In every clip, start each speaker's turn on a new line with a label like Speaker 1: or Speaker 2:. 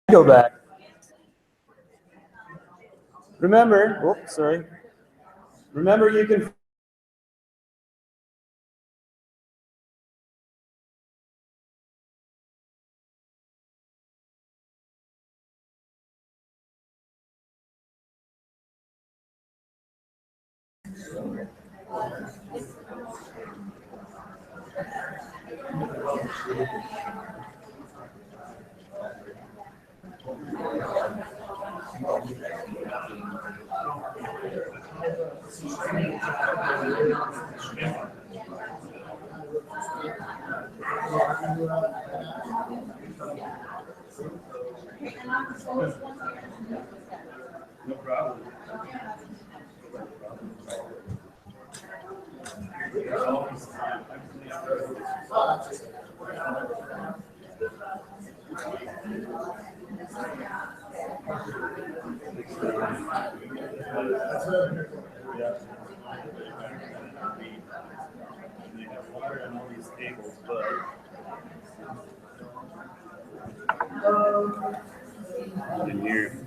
Speaker 1: Go back. Remember, oops, sorry. Remember, you can. No problem. They have water on all these tables, but in here.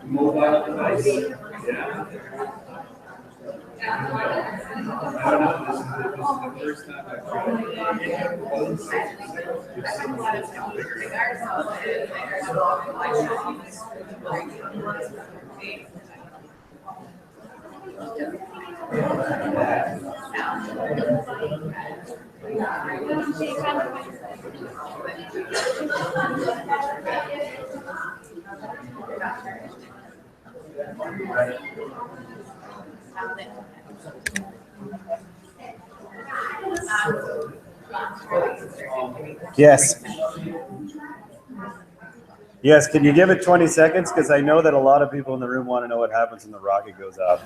Speaker 1: Mobile device. Yeah. I don't know. This is the first time I've tried Yes. Yes, can you give it 20 seconds? Because I know that a lot of people in the room want to know what happens when the rocket goes up.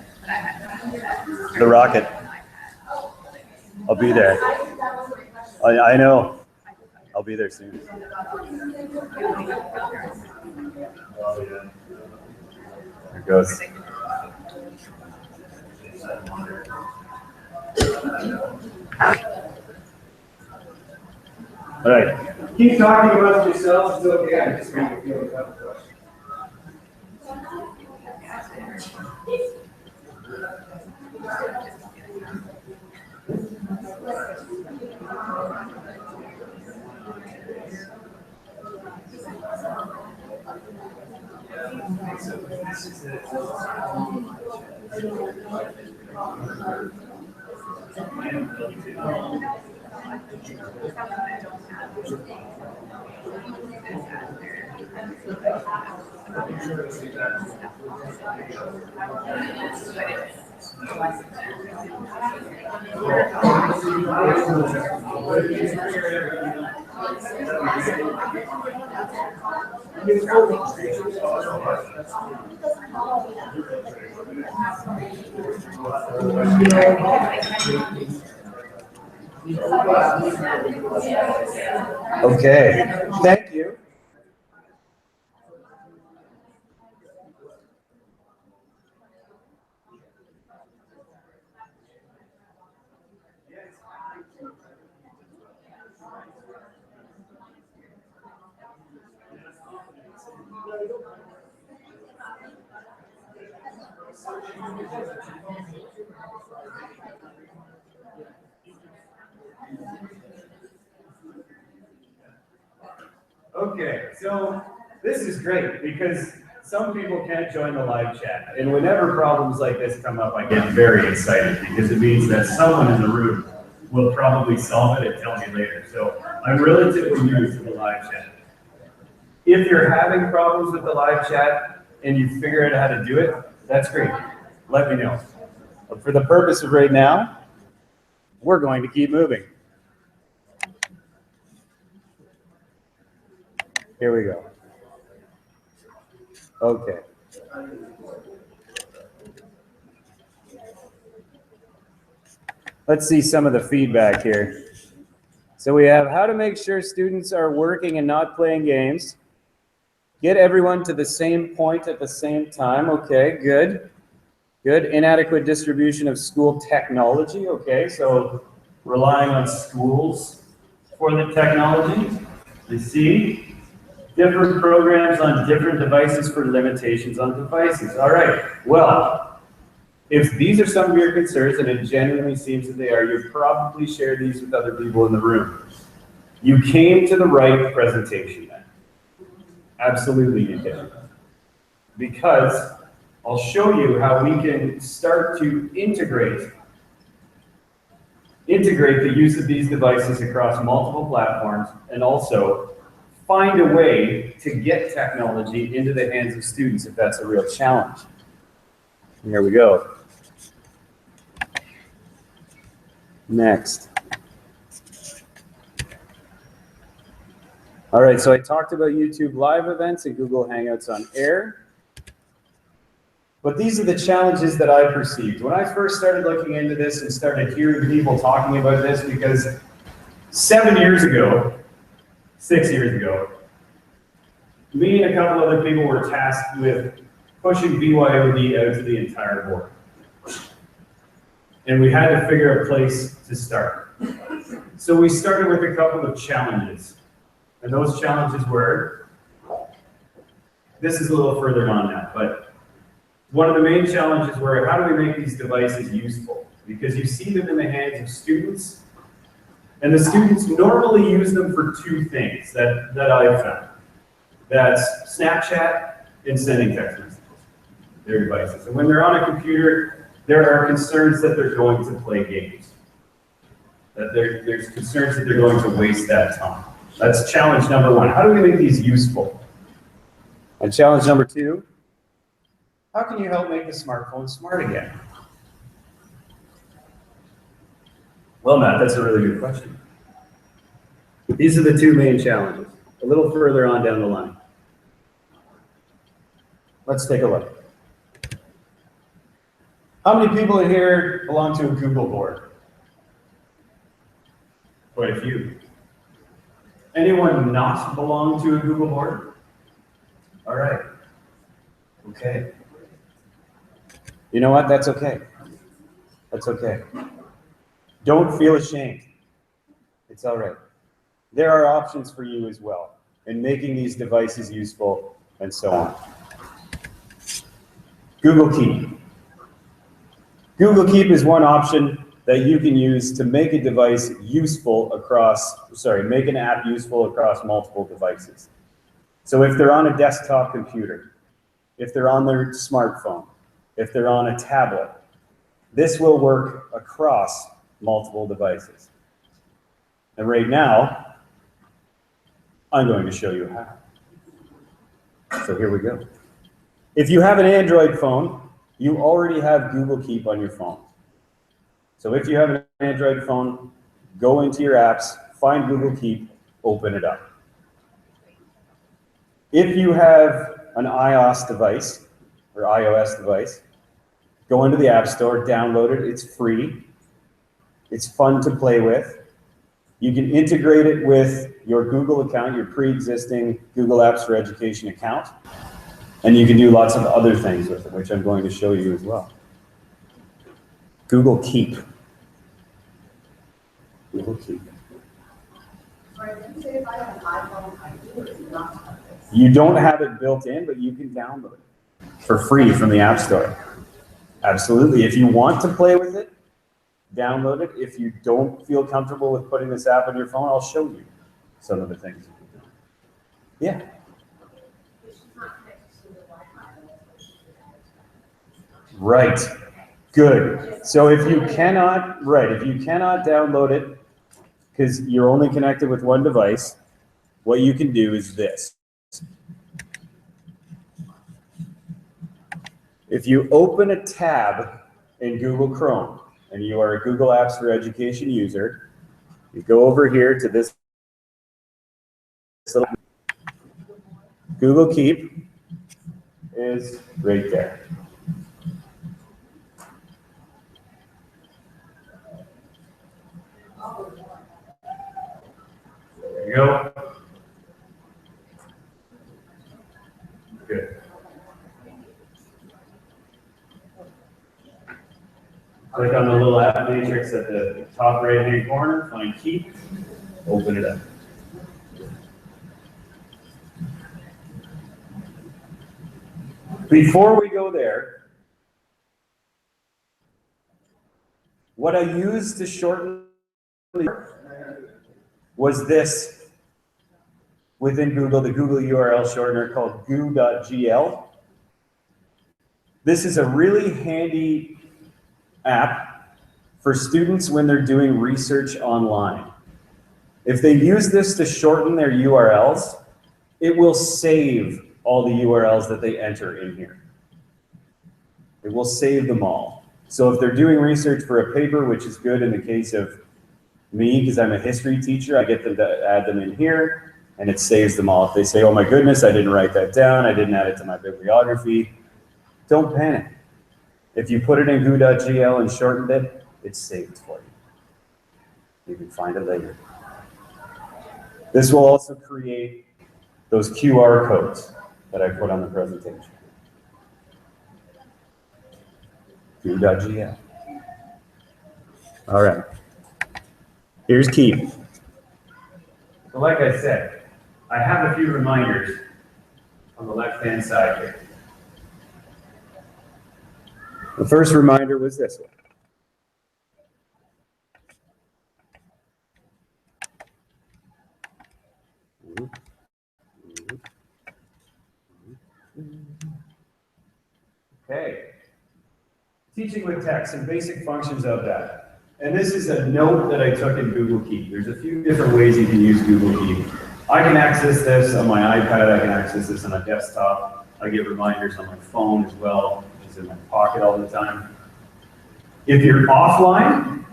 Speaker 1: The rocket. I'll be there. I know. I'll be there soon. There it goes. All right. Keep talking about yourself. It's okay. I just want to feel a couple questions. Okay, thank you. Okay, so this is great because some people can't join the live chat. And whenever problems like this come up, I get very excited because it means that someone in the room will probably solve it and tell me later. So I'm relatively new to the live chat. If you're having problems with the live chat and you figure out how to do it, that's great. Let me know. But for the purpose of right now, we're going to keep moving. Here we go. Okay. Let's see some of the feedback here. So we have how to make sure students are working and not playing games. Get everyone to the same point at the same time. Okay, good. Good. Inadequate distribution of school technology. Okay, so relying on schools for the technology. You see, different programs on different devices for limitations on devices. All right, well, if these are some of your concerns, and it genuinely seems that they are, you've probably shared these with other people in the room. You came to the right presentation then. Absolutely you did. Because I'll show you how we can start to integrate the use of these devices across multiple platforms, and also find a way to get technology into the hands of students if that's a real challenge. And here we go. Next. All right, so I talked about YouTube Live events and Google Hangouts on Air. But these are the challenges that I perceived. When I first started looking into this and started hearing people talking about this, because 6 years ago, me and a couple other people were tasked with pushing BYOD out to the entire board. And we had to figure a place to start. So we started with a couple of challenges. And those challenges were, this is a little further on now, but one of the main challenges were, how do we make these devices useful? Because you see them in the hands of students, and the students normally use them for two things that I've found. That's Snapchat and sending text messages, their devices. And when they're on a computer, there are concerns that they're going to play games. That there's concerns that they're going to waste that time. That's challenge number one. How do we make these useful? And challenge number two, how can you help make the smartphone smart again? Well, Matt, that's a really good question. These are the two main challenges, a little further on down the line. Let's take a look. How many people in here belong to a Google board? Quite a few. Anyone not belong to a Google board? All right. Okay. You know what? That's okay. That's okay. Don't feel ashamed. It's all right. There are options for you as well in making these devices useful and so on. Google Keep. Google Keep is one option that you can use to make a device useful make an app useful across multiple devices. So if they're on a desktop computer, if they're on their smartphone, if they're on a tablet, this will work across multiple devices. And right now, I'm going to show you how. So here we go. If you have an Android phone, you already have Google Keep on your phone. So if you have an Android phone, go into your apps, find Google Keep, open it up. If you have an iOS device, or iOS device, go into the App Store, download it, it's free. It's fun to play with. You can integrate it with your Google account, your pre-existing Google Apps for Education account, and you can do lots of other things with it, which I'm going to show you as well. Google Keep. Google Keep. You don't have it built in, but you can download it for free from the App Store. Absolutely. If you want to play with it, download it. If you don't feel comfortable with putting this app on your phone, I'll show you some of the things you can do. Yeah. Right. Good. So if you cannot download it because you're only connected with one device, what you can do is this. If you open a tab in Google Chrome and you are a Google Apps for Education user, you go over here to this little Google Keep. is right there. There you go. Good. Click on the little app matrix at the top right-hand corner, find Keep, open it up. Before we go there, what I used to shorten was this within Google, the Google URL shortener called goo.gl. This is a really handy app for students when they're doing research online. If they use this to shorten their URLs, it will save all the URLs that they enter in here. It will save them all. So if they're doing research for a paper, which is good in the case of me, because I'm a history teacher, I get them to add them in here, and it saves them all. If they say, oh my goodness, I didn't write that down, I didn't add it to my bibliography, don't panic. If you put it in goo.gl and shortened it, it's saved for you. You can find it later. This will also create those QR codes that I put on the presentation. Goo.gl. All right. Here's Keep. So like I said, I have a few reminders on the left-hand side here. The first reminder was this one. Okay. Teaching with text and basic functions of that. And this is a note that I took in Google Keep. There's a few different ways you can use Google Keep. I can access this on my iPad. I can access this on a desktop. I get reminders on my phone as well, which is in my pocket all the time. If you're offline,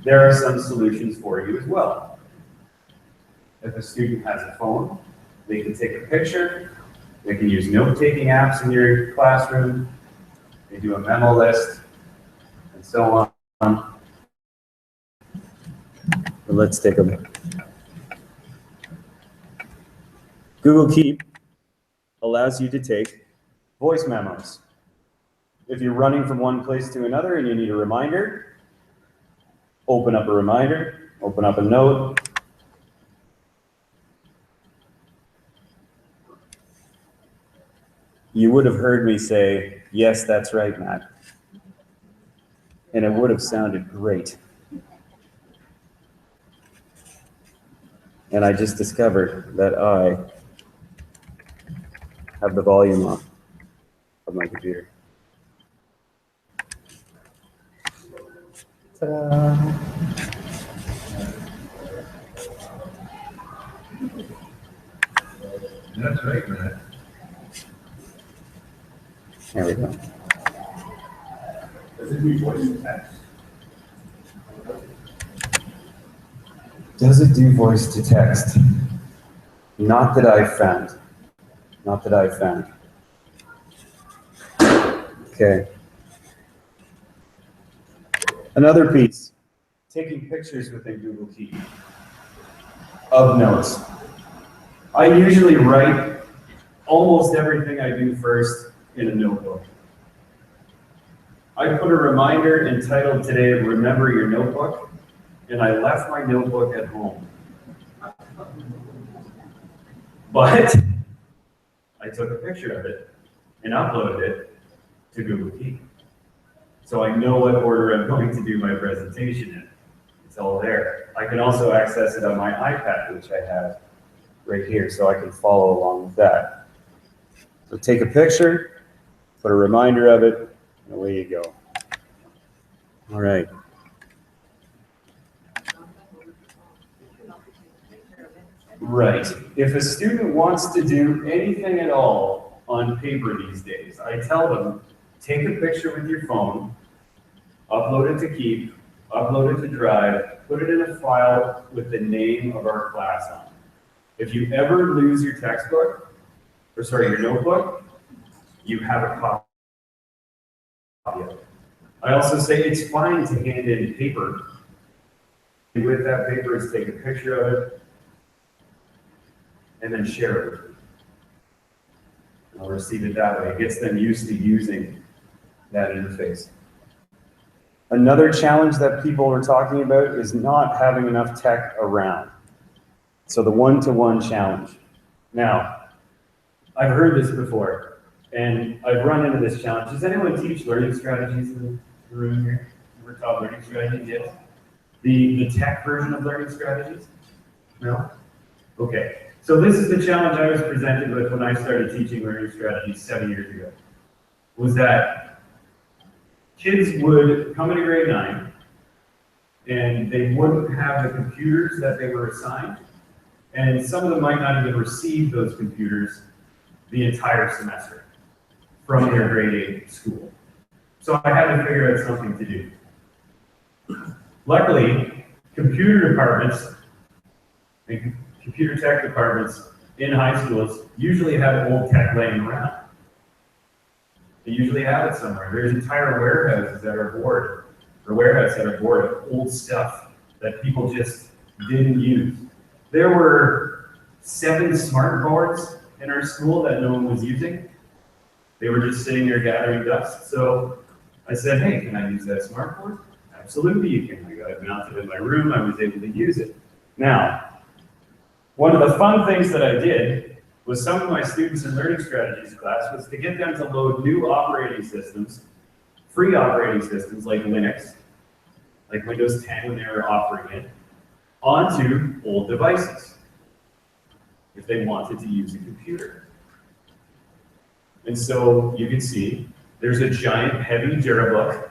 Speaker 1: there are some solutions for you as well. If a student has a phone, they can take a picture. They can use note-taking apps in your classroom. They do a memo list, and so on. But let's take a look. Google Keep allows you to take voice memos. If you're running from one place to another and you need a reminder, open up a reminder, open up a note. You would have heard me say, yes, that's right, Matt. And it would have sounded great. And I just discovered that I have the volume off of my computer. Ta-da.
Speaker 2: That's right, Matt.
Speaker 1: There we go.
Speaker 2: Does it do voice to text?
Speaker 1: Does it do voice to text? Not that I've found. Not that I've found. Okay. Another piece, taking pictures within Google Keep of notes. I usually write almost everything I do first in a notebook. I put a reminder entitled today, Remember Your Notebook, and I left my notebook at home. But I took a picture of it and uploaded it to Google Keep. So I know what order I'm going to do my presentation in. It's all there. I can also access it on my iPad, which I have right here, so I can follow along with that. So take a picture, put a reminder of it, and away you go. All right. Right. If a student wants to do anything at all on paper these days, I tell them, take a picture with your phone, upload it to Keep, upload it to Drive, put it in a file with the name of our class on it. If you ever lose your textbook, or sorry, your notebook, you have a copy of it. I also say it's fine to hand in paper. And with that paper is take a picture of it and then share it. I'll receive it that way. It gets them used to using that interface. Another challenge that people are talking about is not having enough tech around. So the one-to-one challenge. Now, I've heard this before, and I've run into this challenge. Does anyone teach learning strategies in the room here? Ever taught learning strategies? Yes. The tech version of learning strategies? No? Okay. So this is the challenge I was presented with when I started teaching learning strategies 7 years ago. Was that kids would come into grade 9 and they wouldn't have the computers that they were assigned, and some of them might not even receive those computers the entire semester from their grade 8 school. So I had to figure out something to do. Luckily, computer departments and computer tech departments in high schools usually have old tech laying around. They usually have it somewhere. There's entire warehouses that are bored, or warehouses that are bored of old stuff that people just didn't use. There were 7 smart boards in our school that no one was using. They were just sitting there gathering dust. So I said, hey, can I use that smart board? Absolutely you can. I got it mounted in my room. I was able to use it. Now, one of the fun things that I did was some of my students in learning strategies class was to get them to load new operating systems, free operating systems like Linux, like Windows 10 when they were offering it, onto old devices if they wanted to use a computer. And so you can see there's a giant heavy Durabook.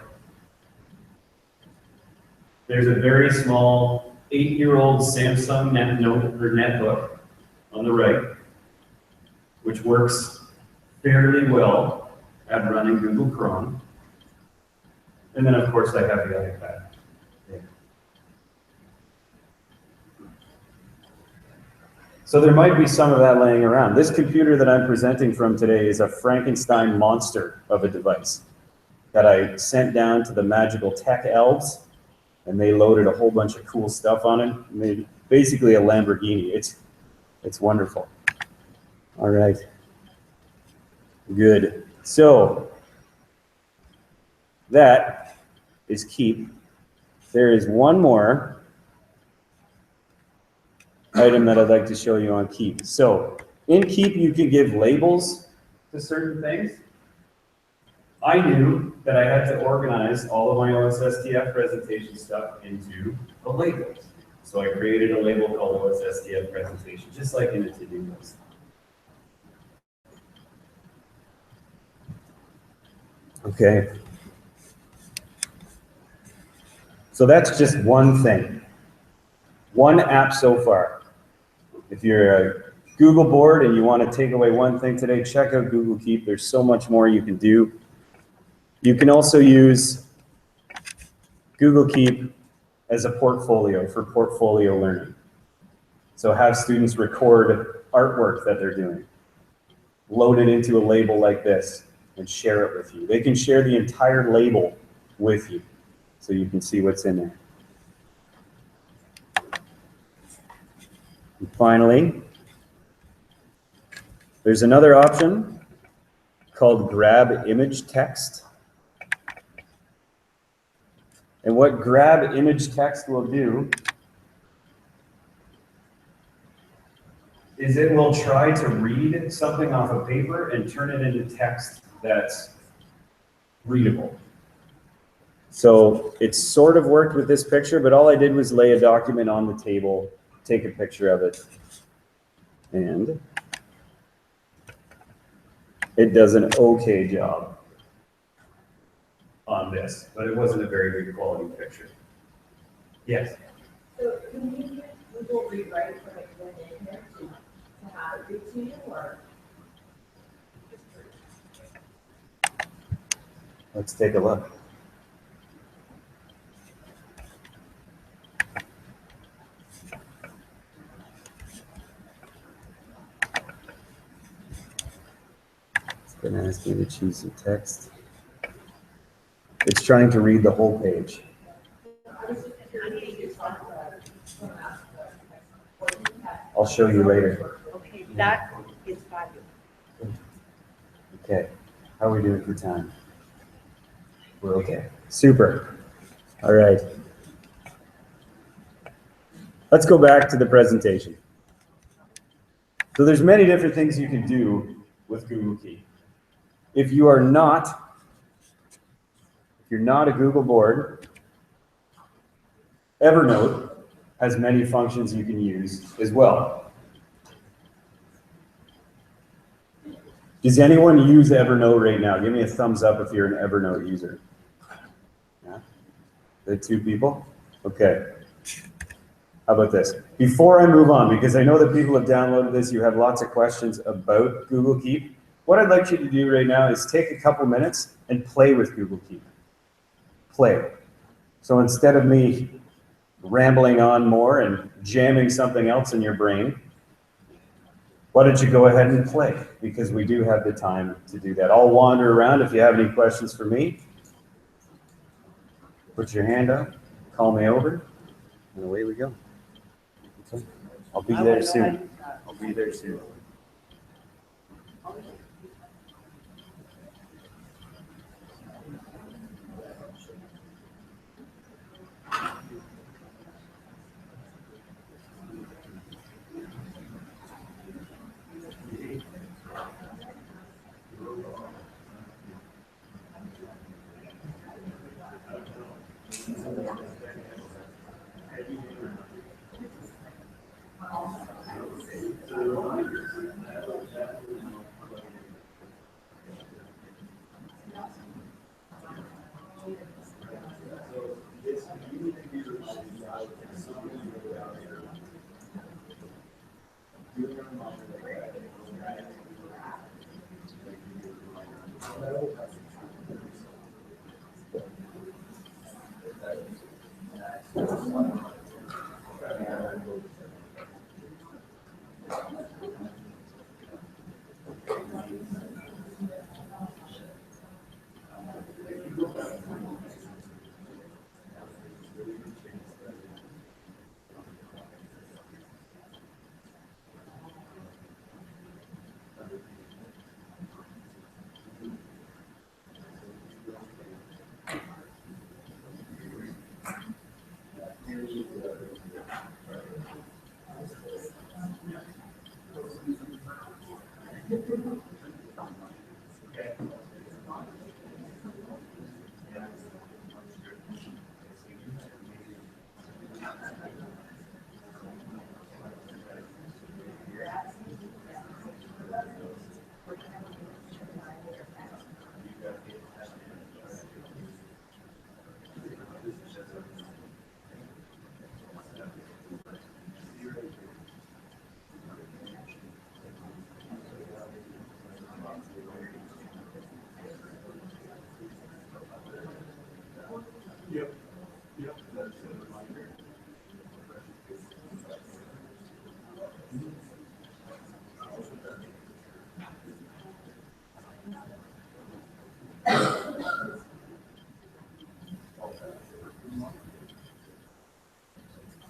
Speaker 1: There's a very small 8-year-old Samsung netbook on the right, which works fairly well at running Google Chrome. And then of course I have the iPad. So there might be some of that laying around. This computer that I'm presenting from today is a Frankenstein monster of a device that I sent down to the magical tech elves, and they loaded a whole bunch of cool stuff on it. Made basically a Lamborghini. It's wonderful. All right. Good. So that is Keep. There is one more item that I'd like to show you on Keep. So in Keep, you can give labels to certain things. I knew that I had to organize all of my OSSTF presentation stuff into a label. So I created a label called OSSTF presentation, just like in a to-do list. Okay. So that's just one thing. One app so far. If you're a Google board and you want to take away one thing today, check out Google Keep. There's so much more you can do. You can also use Google Keep as a portfolio for portfolio learning. So have students record artwork that they're doing, load it into a label like this, and share it with you. They can share the entire label with you so you can see what's in there. And finally, there's another option called Grab Image Text. And what Grab Image Text will do is it will try to read something off of paper and turn it into text that's readable. So it sort of worked with this picture, but all I did was lay a document on the table, take a picture of it, and it does an okay job on this, but it wasn't a very good quality picture. Yes?
Speaker 3: So can you use Google Rewrite for like one in here to have it read to you, or?
Speaker 1: Let's take a look.
Speaker 4: Gonna ask me to choose some text. It's trying to read the whole page. I'll show you later.
Speaker 3: Okay, that is fabulous.
Speaker 4: Okay, how are we doing for time? We're okay. Super. All right. Let's go back to the presentation. So there's many different things you can do with Google Keep. If you're not a Google board, Evernote has many functions you can use as well. Does anyone use Evernote right now? Give me a thumbs up if you're an Evernote user. Yeah? The two people? Okay. How about this? Before I move on, because I know that people have downloaded this, you have lots of questions about Google Keep. What I'd like you to do right now is take a couple minutes and play with Google Keep. Play. So instead of me rambling on more and jamming something else in your brain, why don't you go ahead and play? Because we do have the time to do that. I'll wander around. If you have any questions for me, put your hand up, call me over, and away we go. Okay. I'll be there soon. I'll be there soon.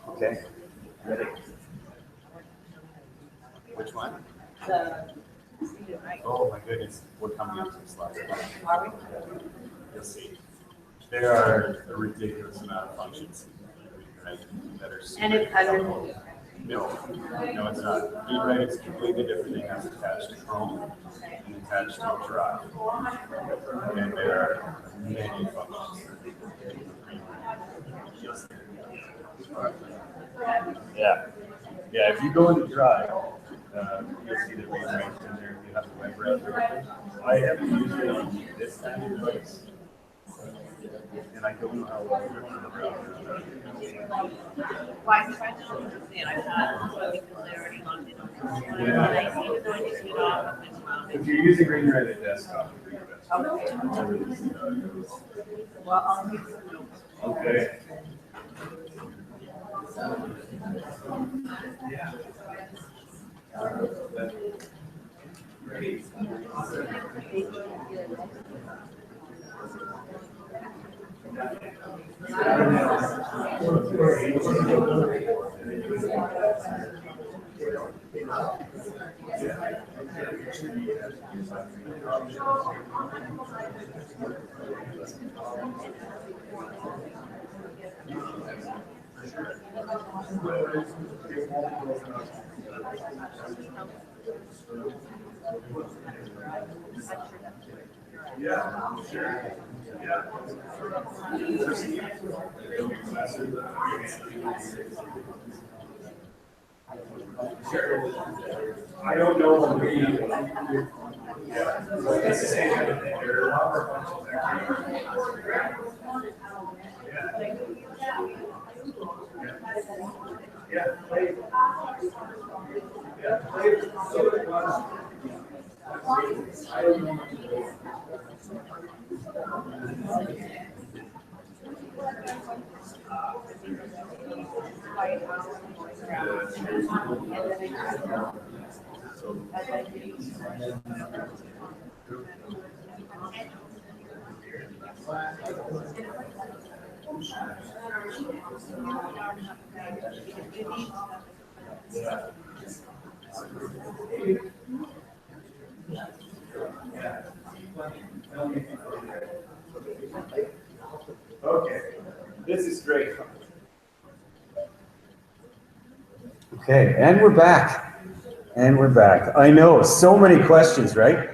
Speaker 4: Okay. Ready? Which one? Oh my goodness, we're coming up to the slides. You'll see. There are a ridiculous amount of functions, right, that are super.
Speaker 3: And it's under.
Speaker 4: No, it's not. eRight is completely different. It has attached to Chrome and attached to Drive. And there are many functions. Yeah. Yeah, if you go into Drive, you'll see the redirects in there if you have the web browser. I haven't used it on this kind of device. And I don't know how well it's on the browser.
Speaker 3: Why is I don't understand? I'm not because I already logged in. Even though I just get off of this one.
Speaker 4: If you're using Greenlight at desktop, it'll be your best.
Speaker 3: Well, I'll make some notes.
Speaker 4: Okay.
Speaker 1: Yeah, sure. Yeah. Sure. I don't know what we, yeah, it's the same kind of thing. There are a lot more functions there. Yeah. Play. Yeah, play. So it was. I don't know. Okay, this is great.
Speaker 4: Okay, and we're back. And we're back. I know, so many questions, right?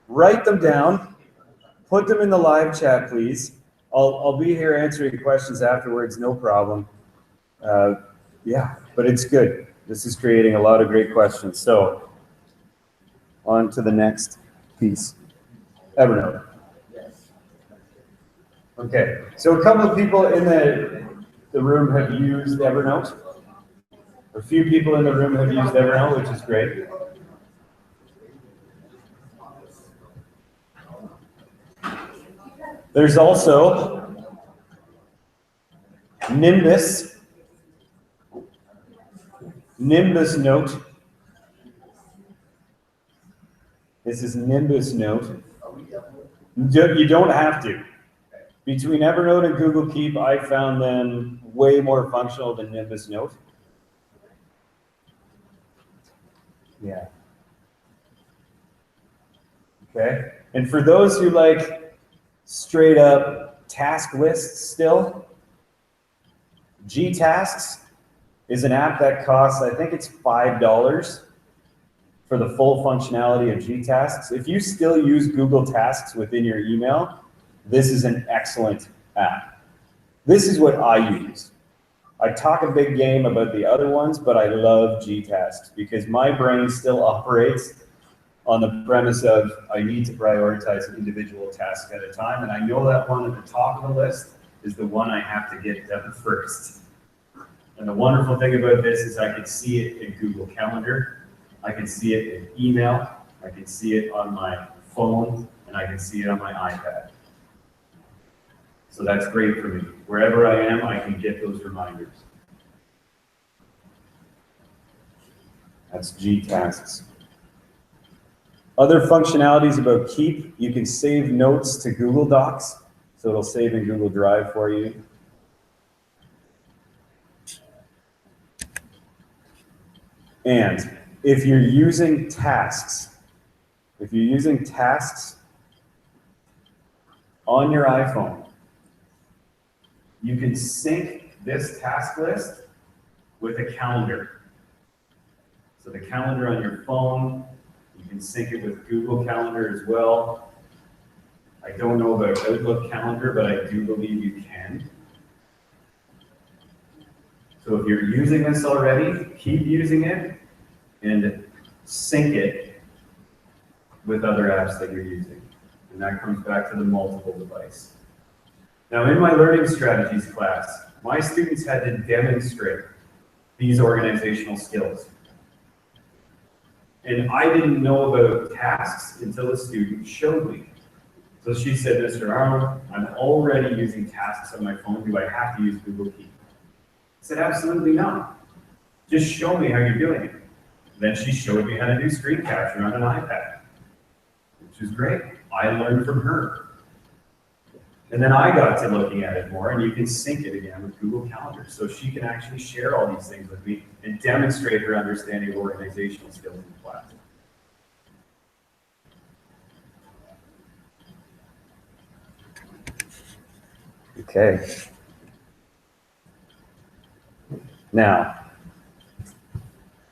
Speaker 4: Write them down. Put them in the live chat, please. I'll be here answering questions afterwards, no problem. Yeah, but it's good. This is creating a lot of great questions. So, on to the next piece. Evernote. Okay, so a couple of people in the room have used Evernote. A few people in the room have used Evernote, which is great. There's also Nimbus Note. This is Nimbus Note. You don't have to. Between Evernote and Google Keep, I found them way more functional than Nimbus Note. Yeah. Okay. And for those who like straight up task lists still, Gtasks is an app that costs, I think it's $5 for the full functionality of Gtasks. If you still use Google Tasks within your email, this is an excellent app. This is what I use. I talk a big game about the other ones, but I love Gtasks because my brain still operates on the premise of I need to prioritize an individual task at a time, and I know that one at the top of the list is the one I have to get done first. And the wonderful thing about this is I can see it in Google Calendar, I can see it in email, I can see it on my phone, and I can see it on my iPad. So that's great for me. Wherever I am, I can get those reminders. That's Gtasks. Other functionalities about Keep, you can save notes to Google Docs, so it'll save in Google Drive for you. And if you're using tasks on your iPhone, you can sync this task list with a calendar. So the calendar on your phone, you can sync it with Google Calendar as well. I don't know about Outlook Calendar, but I do believe you can. So if you're using this already, keep using it and sync it with other apps that you're using. And that comes back to the multiple device. Now, in my learning strategies class, my students had to demonstrate these organizational skills. And I didn't know about tasks until a student showed me. So she said, Mr. Arnold, I'm already using tasks on my phone. Do I have to use Google Keep? I said, absolutely not. Just show me how you're doing it. Then she showed me how to do screen capture on an iPad.
Speaker 1: which is great. I learned from her. And then I got to looking at it more, and you can sync it again with Google Calendar. So she can actually share all these things with me and demonstrate her understanding of organizational skills in class.
Speaker 4: Okay. Now,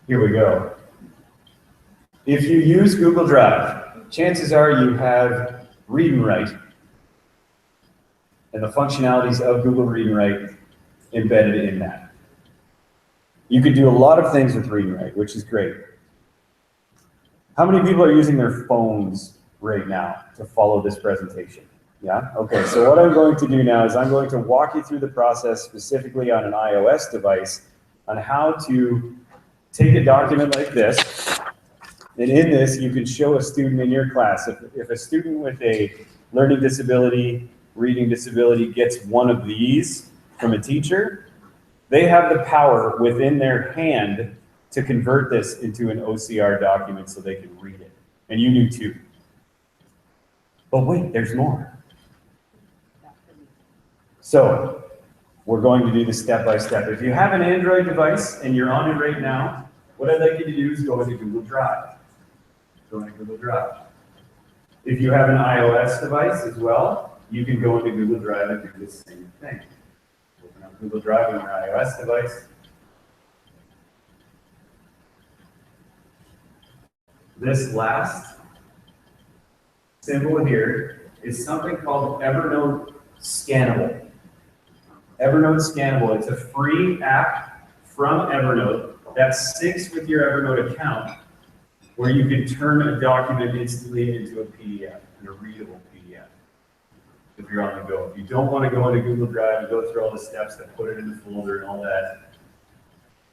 Speaker 4: here we go. If you use Google Drive, chances are you have Read and Write and the functionalities of Google Read and Write embedded in that. You could do a lot of things with Read and Write, which is great. How many people are using their phones right now to follow this presentation? Yeah? Okay, so what I'm going to do now is I'm going to walk you through the process specifically on an iOS device on how to take a document like this, and in this you can show a student in your class. If a student with a learning disability, reading disability gets one of these from a teacher, they have the power within their hand to convert this into an OCR document so they can read it. And you do too. But wait, there's more. So we're going to do this step by step. If you have an Android device and you're on it right now, what I'd like you to do is go into Google Drive. Go into Google Drive. If you have an iOS device as well, you can go into Google Drive and do the same thing. Open up Google Drive on your iOS device. This last symbol here is something called Evernote Scannable. Evernote Scannable, it's a free app from Evernote that syncs with your Evernote account where you can turn a document instantly into a PDF, and a readable PDF, if you're on the go. If you don't want to go into Google Drive and go through all the steps that put it in the folder and all that,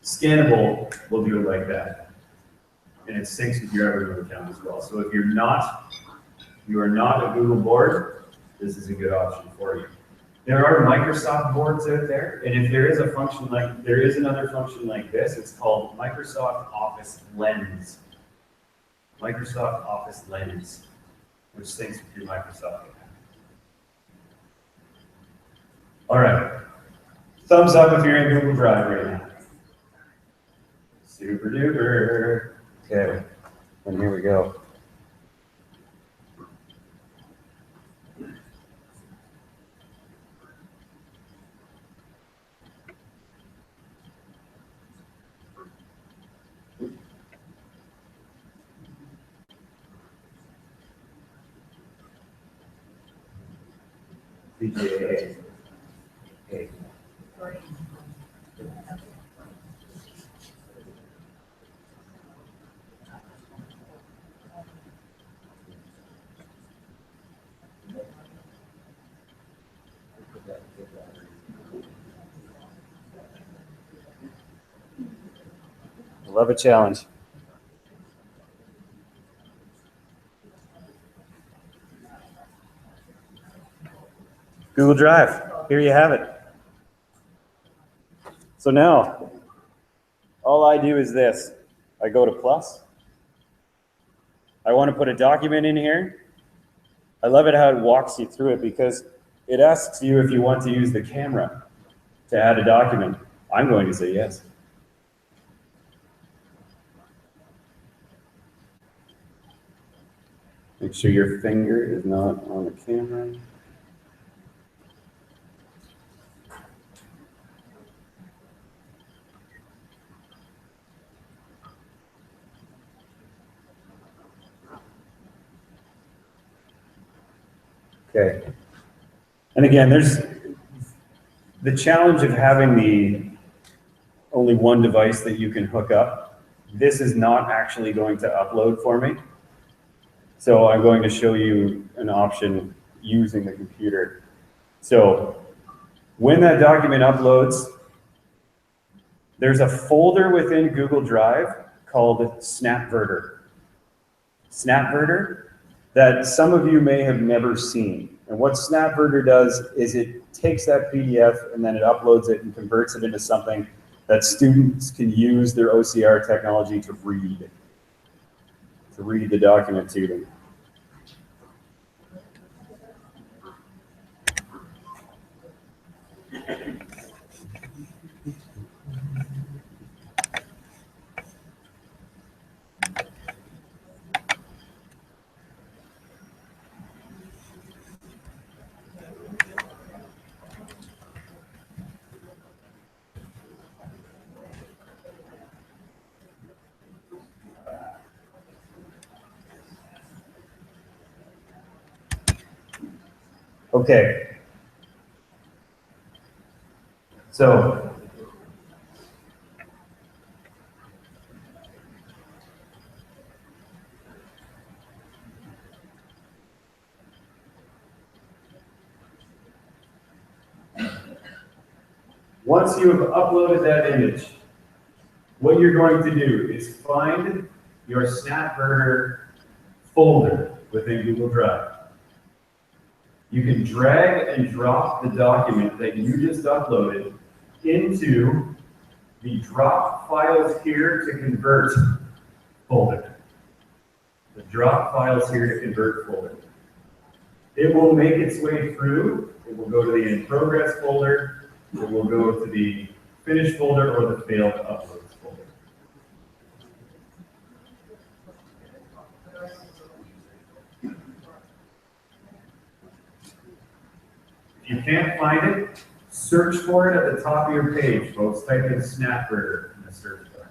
Speaker 4: Scannable will do it like that. And it syncs with your Evernote account as well. So if you are not a Google board, this is a good option for you. There are Microsoft boards out there, and if there is another function like this, it's called Microsoft Office Lens. Microsoft Office Lens, which syncs with your Microsoft account. All right, thumbs up if you're in Google Drive right now. Super duper. Okay, and here we go. BJA. Okay. Love a challenge. Google Drive, here you have it. So now, all I do is this. I go to plus. I want to put a document in here. I love it how it walks you through it because it asks you if you want to use the camera to add a document. I'm going to say yes. Make sure your finger is not on the camera. Okay. And again, there's the challenge of having the only one device that you can hook up. This is not actually going to upload for me. So I'm going to show you an option using the computer. So when that document uploads, there's a folder within Google Drive called Snapverter. Snapverter that some of you may have never seen. And what Snapverter does is it takes that PDF and then it uploads it and converts it into something that students can use their OCR technology to read the document to them. Okay. So, once you have uploaded that image, what you're going to do is find your Snapburger folder within Google Drive. You can drag and drop the document that you just uploaded into the drop files here to convert folder. The drop files here to convert folder. It will make its way through. It will go to the in progress folder. It will go to the finished folder or the failed uploads folder. If you can't find it, search for it at the top of your page, folks. Type in Snapburger in the search bar.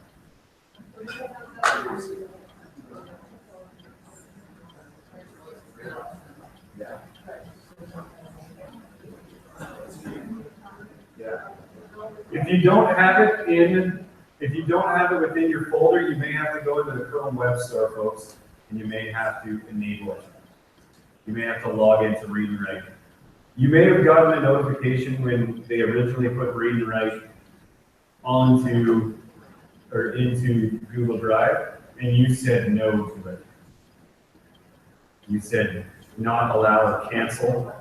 Speaker 4: If you don't have it within your folder, you may have to go into the Chrome Web Store, folks, and you may have to enable it. You may have to log into Read and Write. You may have gotten a notification when they originally put Read and Write onto or into Google Drive, and you said no to it. You said not allow or cancel.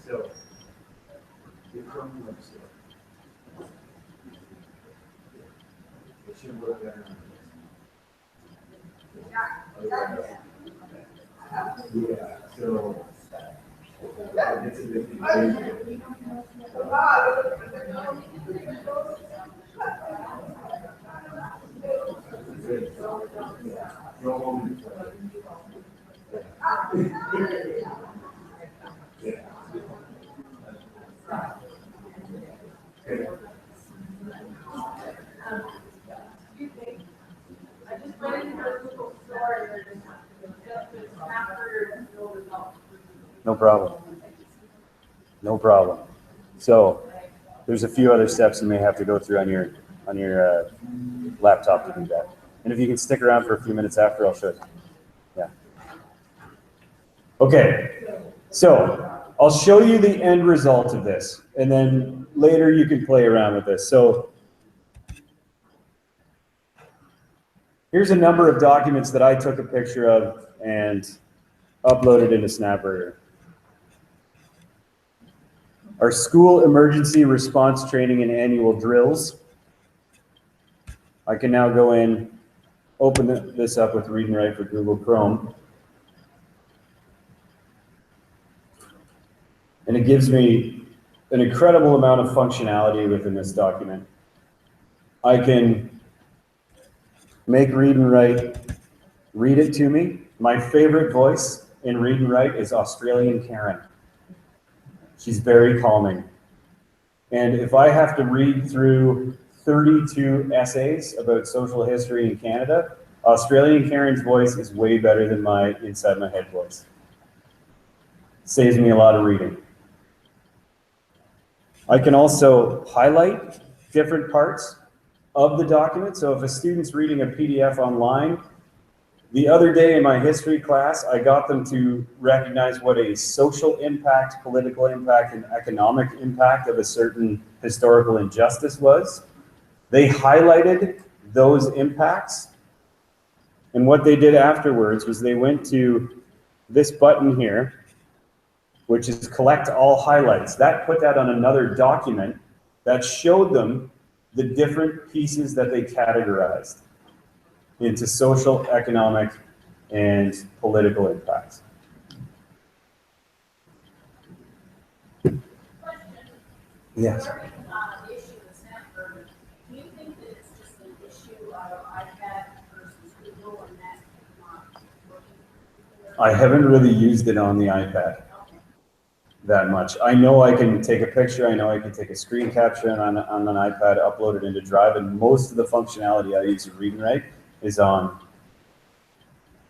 Speaker 4: So, it should work better. Yeah, so it's a bit confusing. Go home. Yeah. Okay.
Speaker 3: I just went into the Google store and there's
Speaker 4: No problem. No problem. So there's a few other steps you may have to go through on your laptop to do that. And if you can stick around for a few minutes after, I'll show you. Yeah. Okay. So I'll show you the end result of this, and then later you can play around with this. So here's a number of documents that I took a picture of and uploaded into Snapburger. Our school emergency response training and annual drills. I can now go in, open this up with Read and Write for Google Chrome. And it gives me an incredible amount of functionality within this document. I can make Read and Write read it to me. My favorite voice in Read and Write is Australian Karen. She's very calming. And if I have to read through 32 essays about social history in Canada, Australian Karen's voice is way better than my inside my head voice. Saves me a lot of reading. I can also highlight different parts of the document. So if a student's reading a PDF online, the other day in my history class, I got them to recognize what a social impact, political impact, and economic impact of a certain historical injustice was. They highlighted those impacts. And what they did afterwards was they went to this button here, which is collect all highlights. That put that on another document that showed them the different pieces that they categorized into social, economic, and political impacts. Yes. I haven't really used it on the iPad. that much. I know I can take a picture, I know I can take a screen capture on an iPad, upload it into Drive, and most of the functionality I use to read and write is on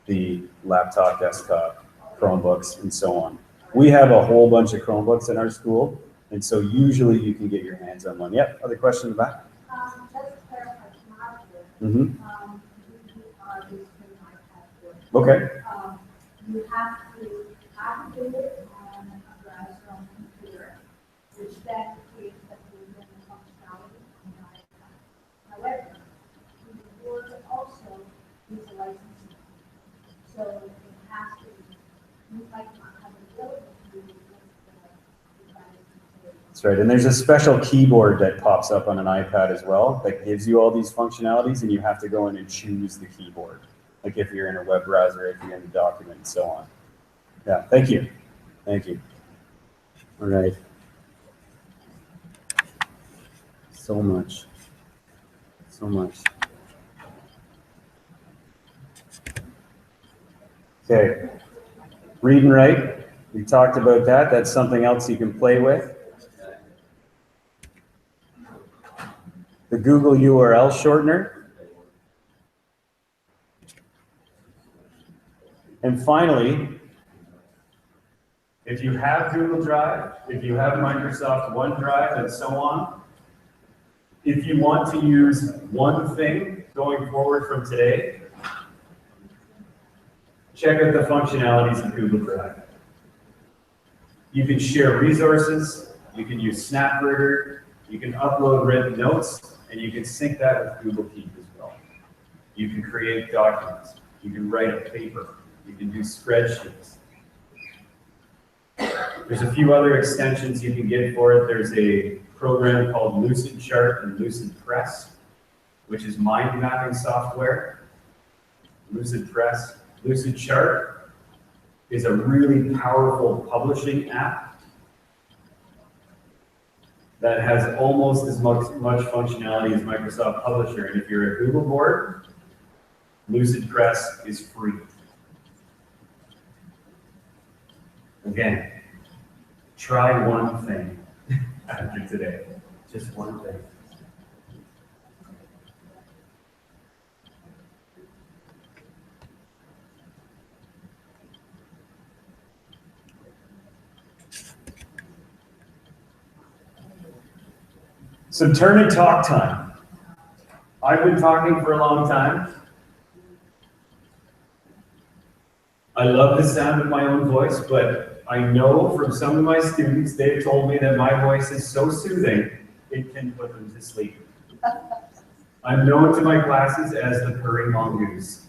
Speaker 4: the laptop, desktop, Chromebooks, and so on. We have a whole bunch of Chromebooks in our school, and so usually you can get your hands on one. Yep, other question in the back?
Speaker 5: Just to clarify,
Speaker 4: Mm-hmm.
Speaker 5: we are using iPad.
Speaker 4: Okay.
Speaker 5: You have to activate it on a browser on the computer, which then creates the Google functionality on the iPad. However, the board also needs a licensing. So it has to, you might not have it available to you.
Speaker 4: That's right, and there's a special keyboard that pops up on an iPad as well that gives you all these functionalities, and you have to go in and choose the keyboard. Like if you're in a web browser, if you're in a document, and so on. Yeah, thank you. Thank you. All right. So much. So much. Okay. Read and write. We talked about that. That's something else you can play with. The Google URL shortener. And finally, if you have Google Drive, if you have Microsoft OneDrive, and so on, if you want to use one thing going forward from today, check out the functionalities of Google Drive. You can share resources, you can use SnapRiver, you can upload written notes, and you can sync that with Google Keep as well. You can create documents, you can write a paper, you can do spreadsheets. There's a few other extensions you can get for it. There's a program called Lucid Chart and Lucid Press, which is mind mapping software. Lucid Chart is a really powerful publishing app that has almost as much functionality as Microsoft Publisher. And if you're a Google board, Lucid Press is free. Again, try one thing after today. Just one thing. So turn and talk time. I've been talking for a long time. I love the sound of my own voice, but I know from some of my students, they've told me that my voice is so soothing, it can put them to sleep. I'm known to my classes as the purring mongoose.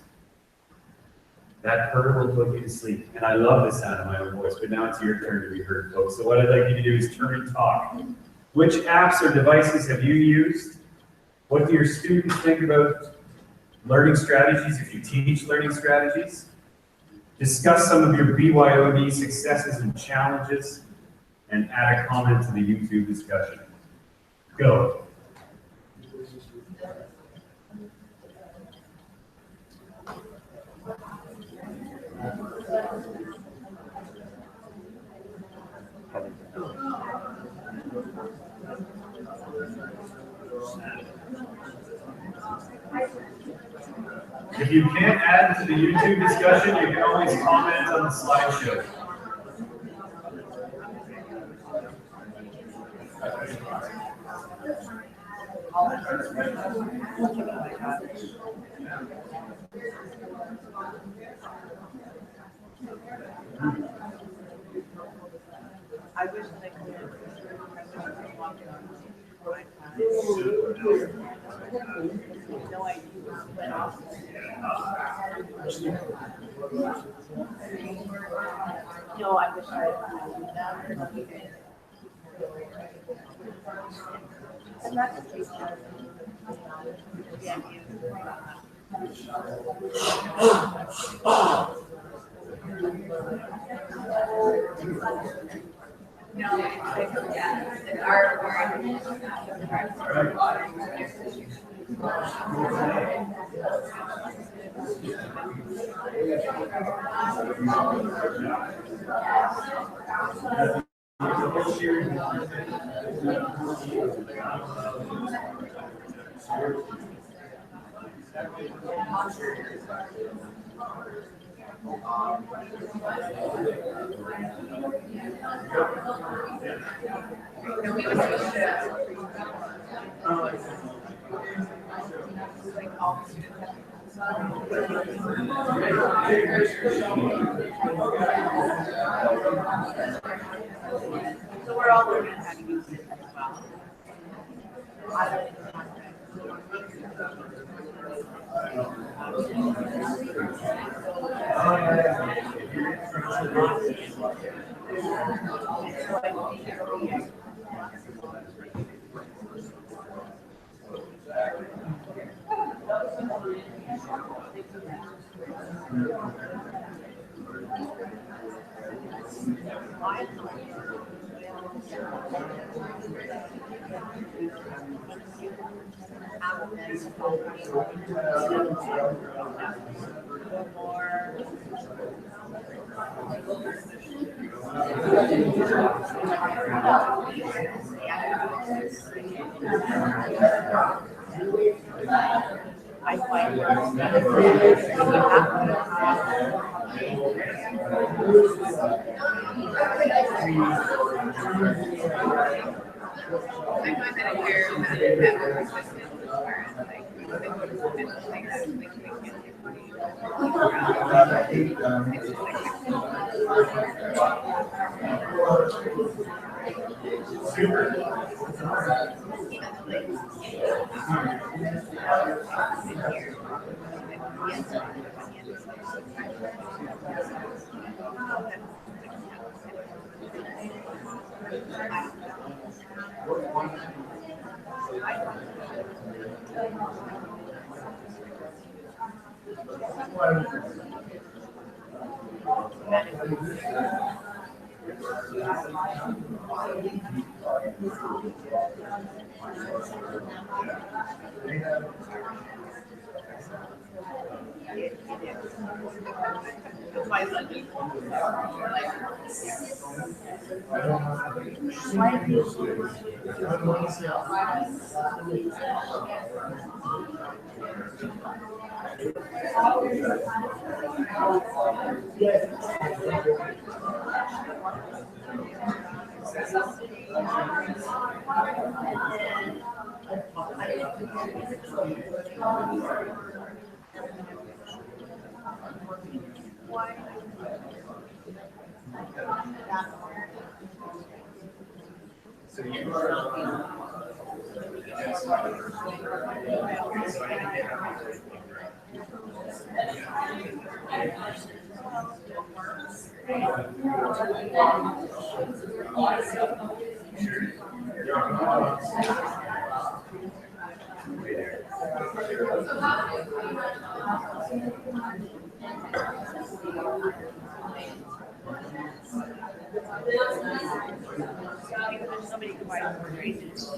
Speaker 4: That purr will put you to sleep. And I love the sound of my own voice, but now it's your turn to be heard, folks. So what I'd like you to do is turn and talk. Which apps or devices have you used? What do your students think about learning strategies if you teach learning strategies? Discuss some of your BYOD successes and challenges, and add a comment to the YouTube discussion. Go. If you can't add to the YouTube discussion, you can always comment on the slideshow.
Speaker 3: I wish that I could. No idea. No, I wish I had that. And that's the case. So we're all learning how to use it as well. I find somebody can buy more traces.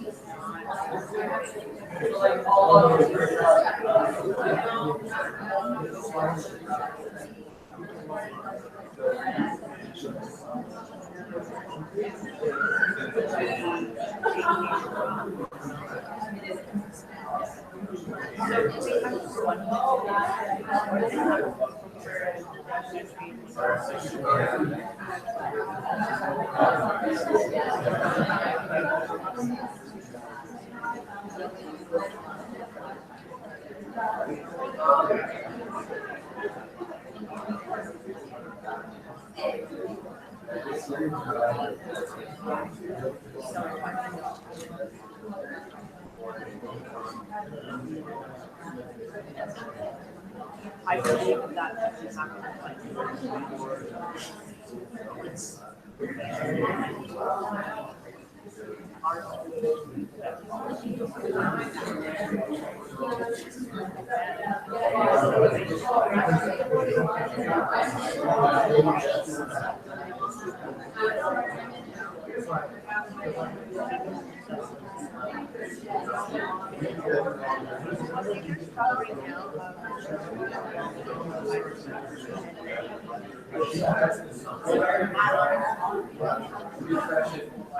Speaker 3: I believe that is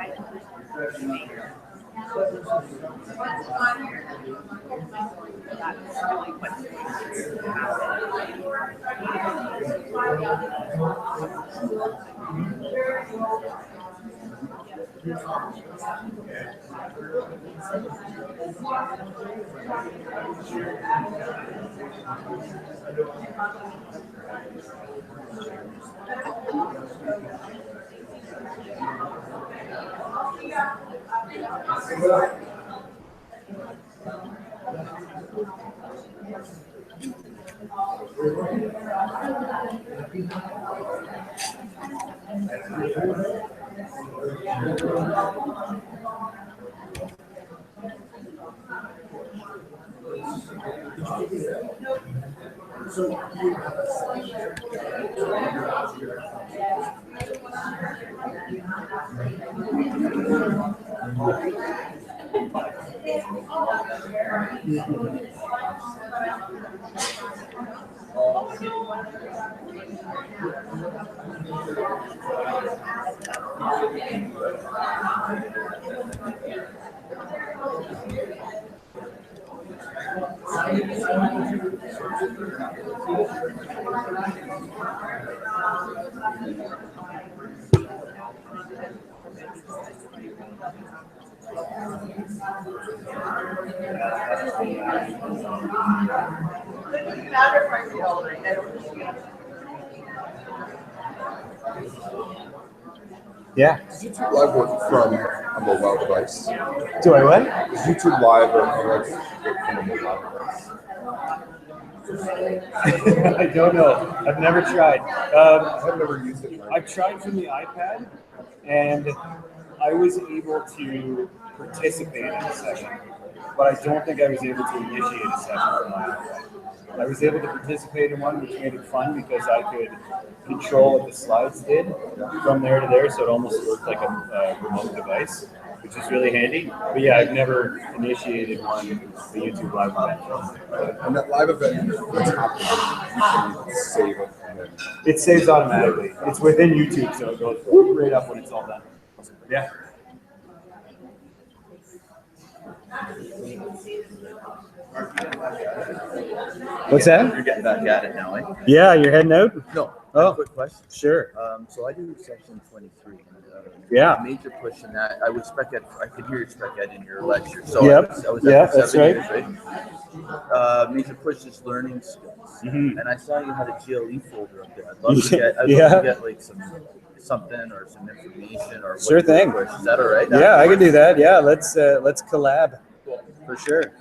Speaker 3: right? The person who's making it. That's really
Speaker 4: Yeah.
Speaker 2: Is YouTube Live work from a mobile device?
Speaker 4: Do I what?
Speaker 2: Is YouTube Live or from a mobile device?
Speaker 4: I don't know. I've never tried.
Speaker 2: I've never used it.
Speaker 4: I've tried from the iPad, and I was able to participate in a session, but I don't think I was able to initiate a session from my iPad. I was able to participate in one, which made it fun because I could control what the slides did from there to there, so it almost looked like a remote device, which is really handy. But yeah, I've never initiated one, the YouTube Live event.
Speaker 2: And that live event that's happening, you can save it. And then
Speaker 4: It saves automatically. It's within YouTube, so it goes right up when it's all done. Yeah. What's that?
Speaker 6: You're getting back at it now, eh?
Speaker 4: Yeah, you're heading out?
Speaker 6: No.
Speaker 4: Oh.
Speaker 6: Quick question.
Speaker 4: Sure.
Speaker 6: So I do section 23.
Speaker 4: Yeah.
Speaker 6: Major push in that. I would spec ed. I could hear you spec ed in your lecture. So
Speaker 4: Yep.
Speaker 6: I was
Speaker 4: Yeah,
Speaker 6: at
Speaker 4: that's
Speaker 6: 7
Speaker 4: right.
Speaker 6: years, right? Major push is learning skills.
Speaker 4: Mhm.
Speaker 6: And I saw you had a GLE folder up there. I'd love to get. I'd
Speaker 4: Yeah.
Speaker 6: love to get like something or some information or what
Speaker 4: Sure
Speaker 6: you
Speaker 4: thing.
Speaker 6: push. Is that all right?
Speaker 4: Yeah, I can do that. Yeah, let's collab for sure.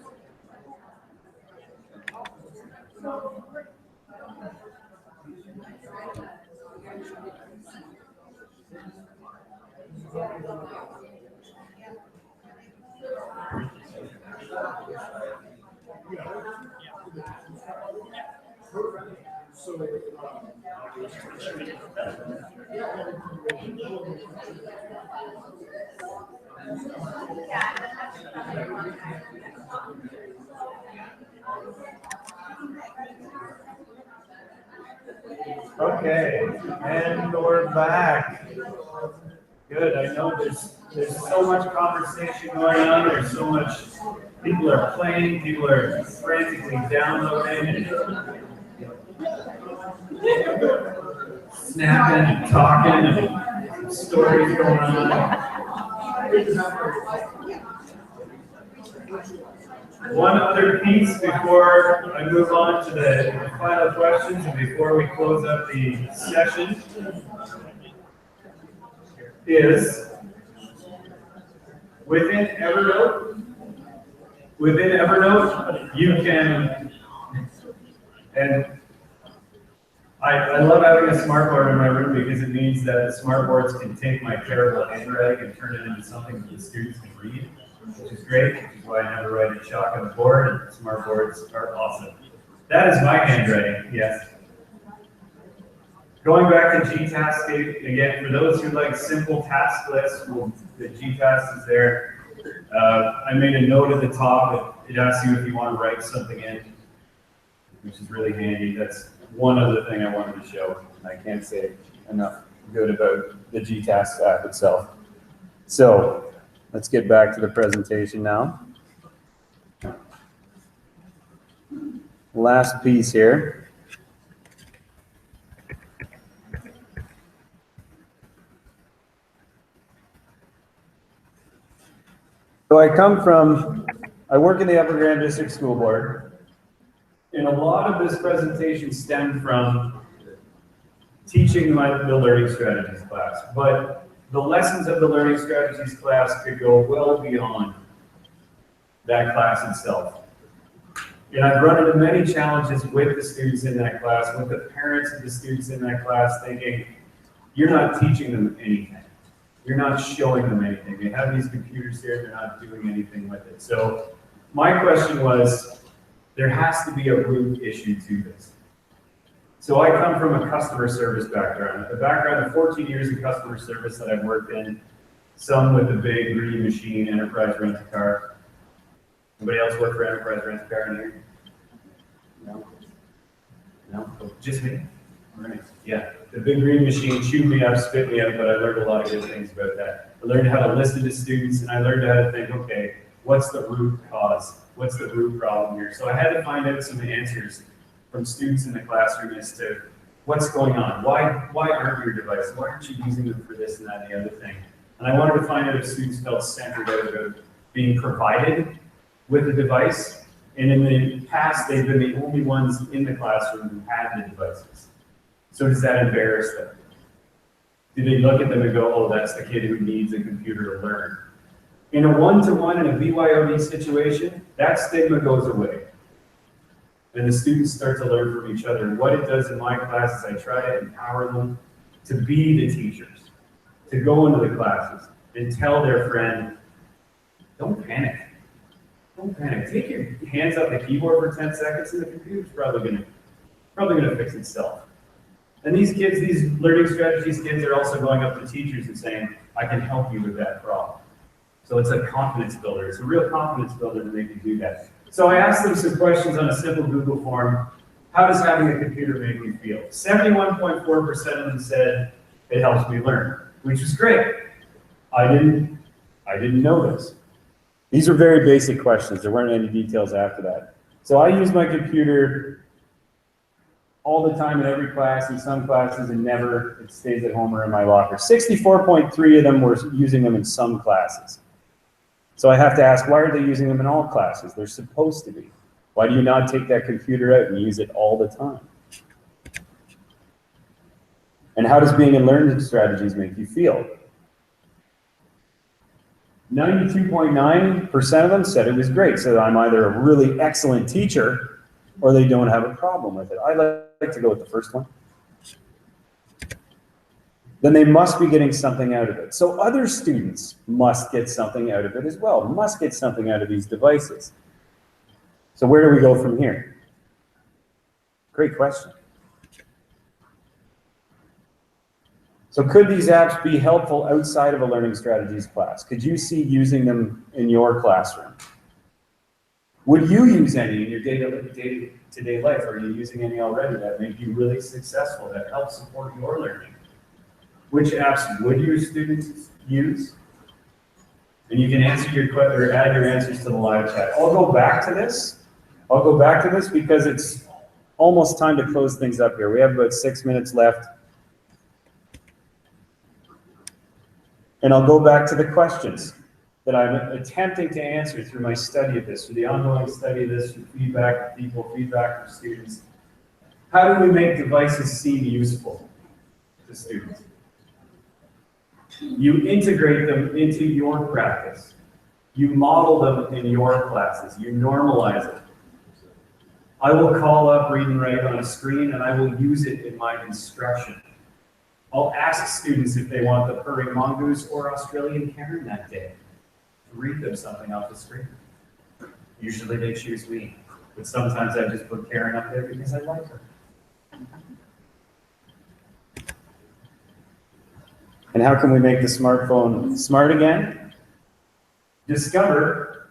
Speaker 1: Okay, and we're back. Good. I know there's so much conversation going on. There's so much. People are playing. People are frantically downloading and snapping and talking and stories going on. One other piece before I move on to the final questions and before we close up the session is within Evernote, you can, and I love having a smartboard in my room because it means that the smartboards can take my terrible handwriting and turn it into something that the students can read, which is great, which is why I never write in chalk on the board, and smartboards are awesome. That is my handwriting, yes. Going back to GTask again, for those who like simple task lists, well, the GTask is there. I made a note at the top. It asks you if you want to write something in, which is really handy. That's one other thing I wanted to show.
Speaker 4: I can't say enough good about the GTask app itself. So let's get back to the presentation now. Last piece here. So I work in the Upper Grand District School Board, and a lot of this presentation stemmed from teaching the learning strategies class, but the lessons of the learning strategies class could go well beyond that class itself. And I've run into many challenges with the students in that class, with the parents of the students in that class thinking, you're not teaching them anything. You're not showing them anything. They have these computers here, they're not doing anything with it. So my question was, there has to be a root issue to this. So I come from a customer service background, a background of 14 years in customer service that I've worked in, some with a big green machine, enterprise rent-a-car. Anybody else work for enterprise rent-a-car in here? No? No? Just me? All right. Yeah. The big green machine chewed me up, spit me out, but I learned a lot of good things about that. I learned how to listen to students, and I learned how to think, okay, what's the root cause? What's the root problem here? So I had to find out some answers from students in the classroom as to what's going on. Why aren't your devices? Why aren't you using them for this and that and the other thing? And I wanted to find out if students felt centered out about being provided with a device. And in the past, they've been the only ones in the classroom who had the devices. So does that embarrass them? Do they look at them and go, oh, that's the kid who needs a computer to learn? In a one-to-one, in a BYOD situation, that stigma goes away. And the students start to learn from each other. And what it does in my class is I try to empower them to be the teachers, to go into the classes and tell their friend, don't panic. Don't panic. Take your hands off the keyboard for 10 seconds and the computer's probably gonna fix itself. And these kids, these learning strategies kids are also going up to teachers and saying, I can help you with that problem. So it's a confidence builder. It's a real confidence builder to make you do that. So I asked them some questions on a simple Google form. How does having a computer make you feel? 71.4% of them said it helps me learn, which is great. I didn't know this. These are very basic questions. There weren't any details after that. So I use my computer all the time in every class, in some classes, and never it stays at home or in my locker. 64.3 of them were using them in some classes. So I have to ask, why are they using them in all classes? They're supposed to be. Why do you not take that computer out and use it all the time? And how does being in learning strategies make you feel? 92.9% of them said it was great. So I'm either a really excellent teacher or they don't have a problem with it. I like to go with the first one. Then they must be getting something out of it. So other students must get something out of it as well, must get something out of these devices. So where do we go from here? Great question. So could these apps be helpful outside of a learning strategies class? Could you see using them in your classroom? Would you use any in your day-to-day life? Are you using any already that make you really successful, that help support your learning? Which apps would your students use? And you can answer your question or add your answers to the live chat. I'll go back to this. I'll go back to this because it's almost time to close things up here. We have about 6 minutes left. And I'll go back to the questions that I'm attempting to answer through my study of this, through the ongoing study of this, through feedback from people, feedback from students. How do we make devices seem useful to students? You integrate them into your practice. You model them in your classes. You normalize it. I will call up Read and Write on a screen and I will use it in my instruction. I'll ask students if they want the purring mongoose or Australian Karen that day. Read them something off the screen. Usually they choose me, but sometimes I just put Karen up there because I like her. And how can we make the smartphone smart again? Discover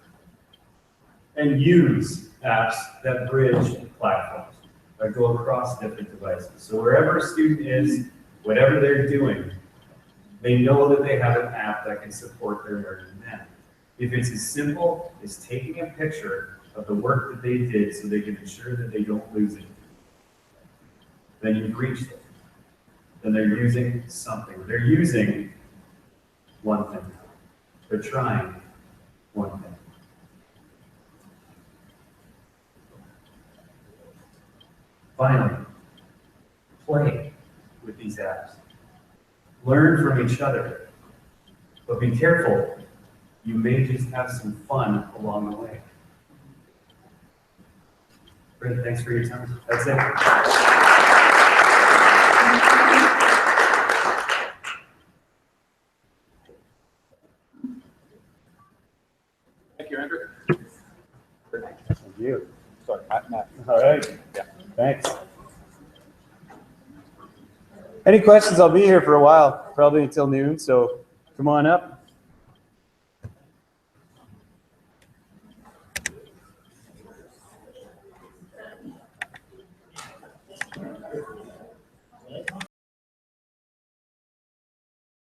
Speaker 4: and use apps that bridge platforms, that go across different devices. So wherever a student is, whatever they're doing,
Speaker 1: They know that they have an app that can support their learning then. If it's as simple as taking a picture of the work that they did so they can ensure that they don't lose it, then you've reached them. Then they're using something. They're using one thing. They're trying one thing. Finally, play with these apps. Learn from each other. But be careful. You may just have some fun along the way. Great, thanks for your time. That's it.
Speaker 2: Thank you, Andrew.
Speaker 4: Thank you.
Speaker 2: Sorry, Matt.
Speaker 4: All right.
Speaker 2: Yeah.
Speaker 4: Thanks. Any questions? I'll be here for a while, probably until noon, so come on up.